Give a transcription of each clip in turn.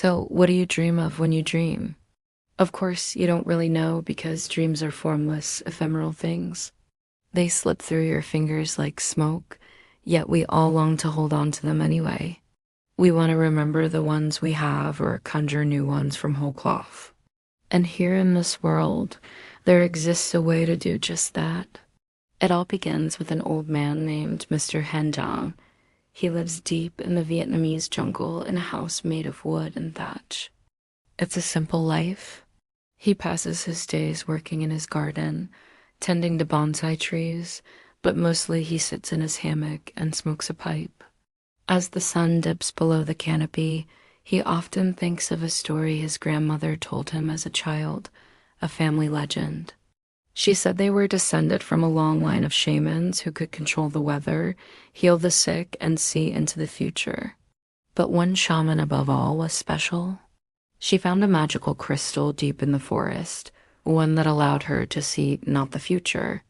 So, what do you dream of when you dream? Of course, you don't really know because dreams are formless, ephemeral things. They slip through your fingers like smoke, yet we all long to hold on to them anyway. We want to remember the ones we have or conjure new ones from whole cloth. And here in this world, there exists a way to do just that. It all begins with an old man named Mr. Henjang. He lives deep in the Vietnamese jungle in a house made of wood and thatch. It's a simple life. He passes his days working in his garden, tending to bonsai trees, but mostly he sits in his hammock and smokes a pipe. As the sun dips below the canopy, he often thinks of a story his grandmother told him as a child, a family legend. She said they were descended from a long line of shamans who could control the weather, heal the sick, and see into the future. But one shaman above all was special. She found a magical crystal deep in the forest, one that allowed her to see not the future,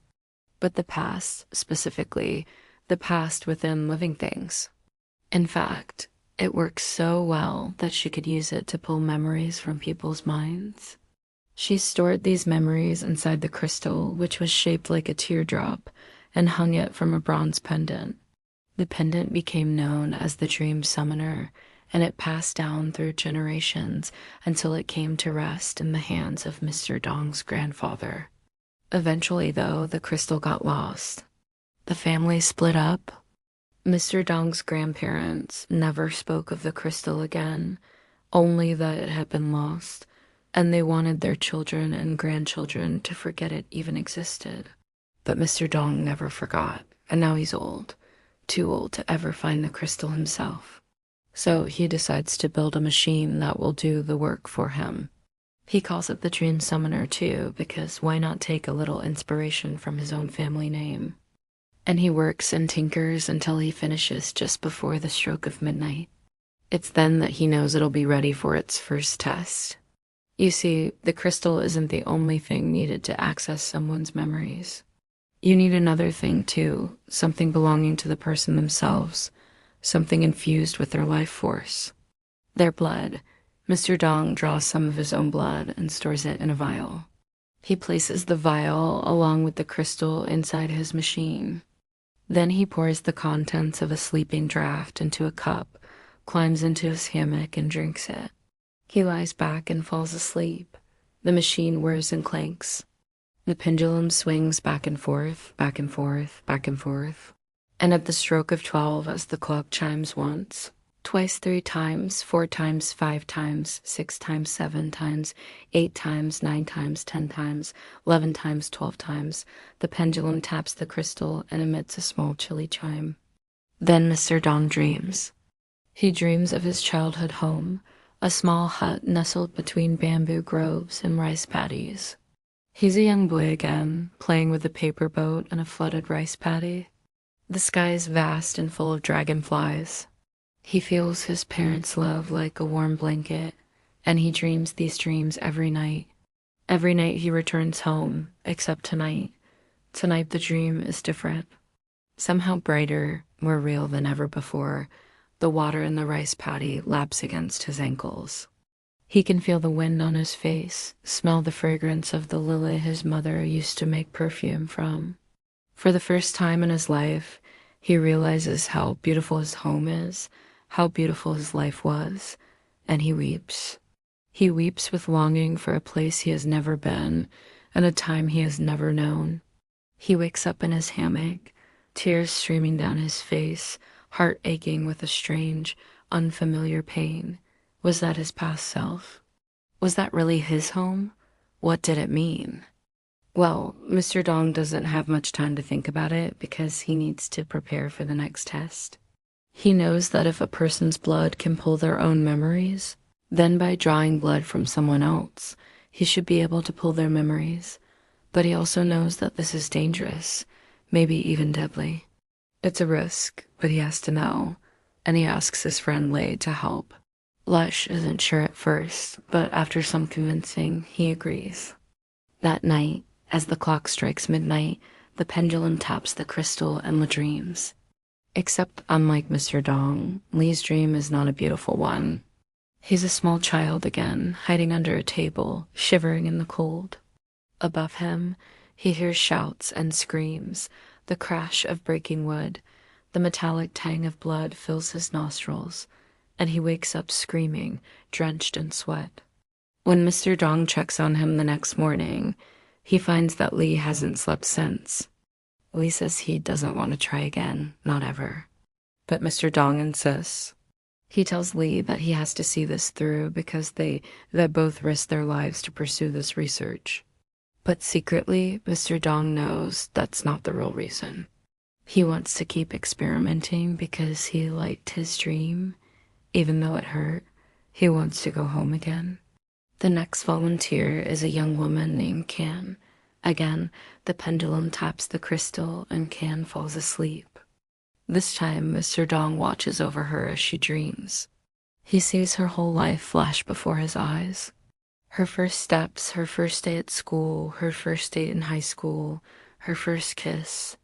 but the past, specifically, the past within living things. In fact, it worked so well that she could use it to pull memories from people's minds. She stored these memories inside the crystal, which was shaped like a teardrop, and hung it from a bronze pendant. The pendant became known as the Dream Summoner, and it passed down through generations until it came to rest in the hands of Mr. Dong's grandfather. Eventually, though, the crystal got lost. The family split up. Mr. Dong's grandparents never spoke of the crystal again, only that it had been lost, and they wanted their children and grandchildren to forget it even existed. But Mr. Dong never forgot, and now he's old, too old to ever find the crystal himself. So he decides to build a machine that will do the work for him. He calls it the Dream Summoner too, because why not take a little inspiration from his own family name? And he works and tinkers until he finishes just before the stroke of midnight. It's then that he knows it'll be ready for its first test. You see, the crystal isn't the only thing needed to access someone's memories. You need another thing too, something belonging to the person themselves, something infused with their life force. Their blood. Mr. Dong draws some of his own blood and stores it in a vial. He places the vial along with the crystal inside his machine. Then he pours the contents of a sleeping draft into a cup, climbs into his hammock and drinks it. He lies back and falls asleep. The machine whirs and clanks. The pendulum swings back and forth, back and forth, back and forth. And at the stroke of 12, as the clock chimes once, twice, 3 times, 4 times, 5 times, 6 times, 7 times, 8 times, 9 times, 10 times, 11 times, 12 times, the pendulum taps the crystal and emits a small chilly chime. Then Mr. Dong dreams. He dreams of his childhood home, a small hut nestled between bamboo groves and rice paddies. He's a young boy again, playing with a paper boat and a flooded rice paddy. The sky is vast and full of dragonflies. He feels his parents' love like a warm blanket, and he dreams these dreams every night. Every night he returns home, except tonight. Tonight the dream is different. Somehow brighter, more real than ever before. The water in the rice paddy laps against his ankles. He can feel the wind on his face, smell the fragrance of the lily his mother used to make perfume from. For the first time in his life, he realizes how beautiful his home is, how beautiful his life was, and he weeps. He weeps with longing for a place he has never been and a time he has never known. He wakes up in his hammock, tears streaming down his face, heart aching with a strange, unfamiliar pain. Was that his past self? Was that really his home? What did it mean? Well, Mr. Dong doesn't have much time to think about it because he needs to prepare for the next test. He knows that if a person's blood can pull their own memories, then by drawing blood from someone else, he should be able to pull their memories. But he also knows that this is dangerous, maybe even deadly. It's a risk, but he has to know, and he asks his friend Lei to help. Lush isn't sure at first, but after some convincing, he agrees. That night, as the clock strikes midnight, the pendulum taps the crystal and Li dreams. Except, unlike Mr. Dong, Li's dream is not a beautiful one. He's a small child again, hiding under a table, shivering in the cold. Above him, he hears shouts and screams, the crash of breaking wood. The metallic tang of blood fills his nostrils, and he wakes up screaming, drenched in sweat. When Mr. Dong checks on him the next morning, he finds that Lee hasn't slept since. Lee says he doesn't want to try again, not ever. But Mr. Dong insists. He tells Lee that he has to see this through because they both risk their lives to pursue this research. But secretly, Mr. Dong knows that's not the real reason. He wants to keep experimenting because he liked his dream. Even though it hurt, he wants to go home again. The next volunteer is a young woman named Can. Again, the pendulum taps the crystal and Can falls asleep. This time, Mr. Dong watches over her as she dreams. He sees her whole life flash before his eyes. Her first steps, her first day at school, her first date in high school, her first kiss.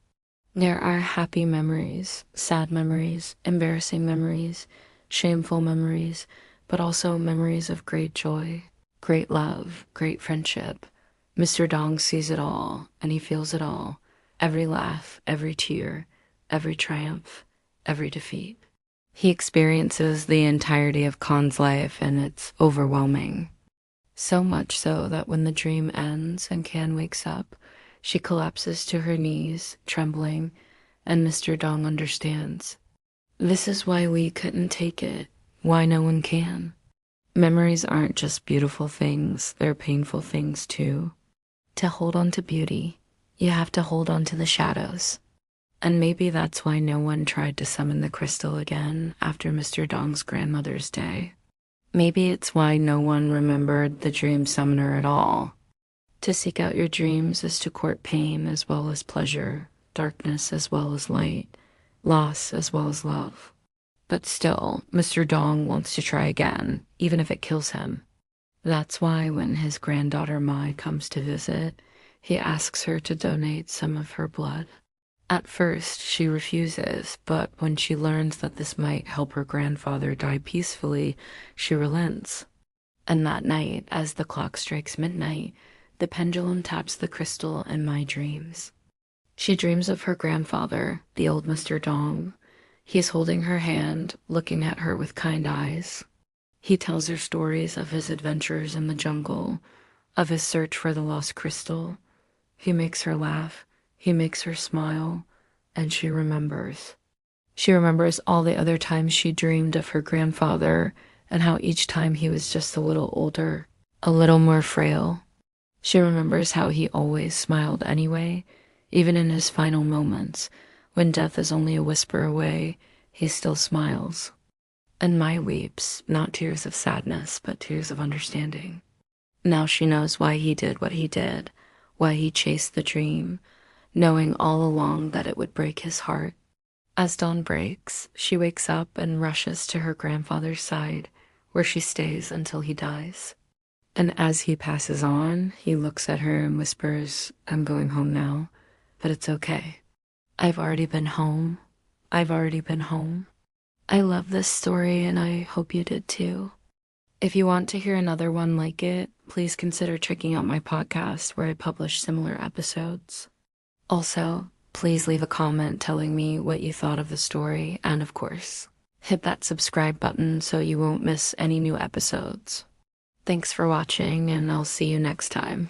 There are happy memories, sad memories, embarrassing memories, shameful memories, but also memories of great joy, great love, great friendship. Mr. Dong sees it all, and he feels it all. Every laugh, every tear, every triumph, every defeat. He experiences the entirety of Khan's life, and it's overwhelming. So much so that when the dream ends and Khan wakes up, she collapses to her knees, trembling, and Mr. Dong understands. This is why we couldn't take it, why no one can. Memories aren't just beautiful things, they're painful things too. To hold on to beauty, you have to hold on to the shadows. And maybe that's why no one tried to summon the crystal again after Mr. Dong's grandmother's day. Maybe it's why no one remembered the dream summoner at all. To seek out your dreams is to court pain as well as pleasure, darkness as well as light, loss as well as love. But still, Mr. Dong wants to try again, even if it kills him. That's why when his granddaughter Mai comes to visit, he asks her to donate some of her blood. At first, she refuses, but when she learns that this might help her grandfather die peacefully, she relents. And that night, as the clock strikes midnight, the pendulum taps the crystal in Mai dreams. She dreams of her grandfather, the old Mr. Dong. He's holding her hand, looking at her with kind eyes. He tells her stories of his adventures in the jungle, of his search for the lost crystal. He makes her laugh. He makes her smile, and she remembers. She remembers all the other times she dreamed of her grandfather and how each time he was just a little older, a little more frail. She remembers how he always smiled anyway, even in his final moments, when death is only a whisper away, he still smiles. And Mai weeps, not tears of sadness, but tears of understanding. Now she knows why he did what he did, why he chased the dream, knowing all along that it would break his heart. As dawn breaks, she wakes up and rushes to her grandfather's side, where she stays until he dies. And as he passes on, he looks at her and whispers, "I'm going home now, but it's okay. I've already been home. I've already been home." I love this story, and I hope you did too. If you want to hear another one like it, please consider checking out my podcast where I publish similar episodes. Also, please leave a comment telling me what you thought of the story, and of course, hit that subscribe button so you won't miss any new episodes. Thanks for watching, and I'll see you next time.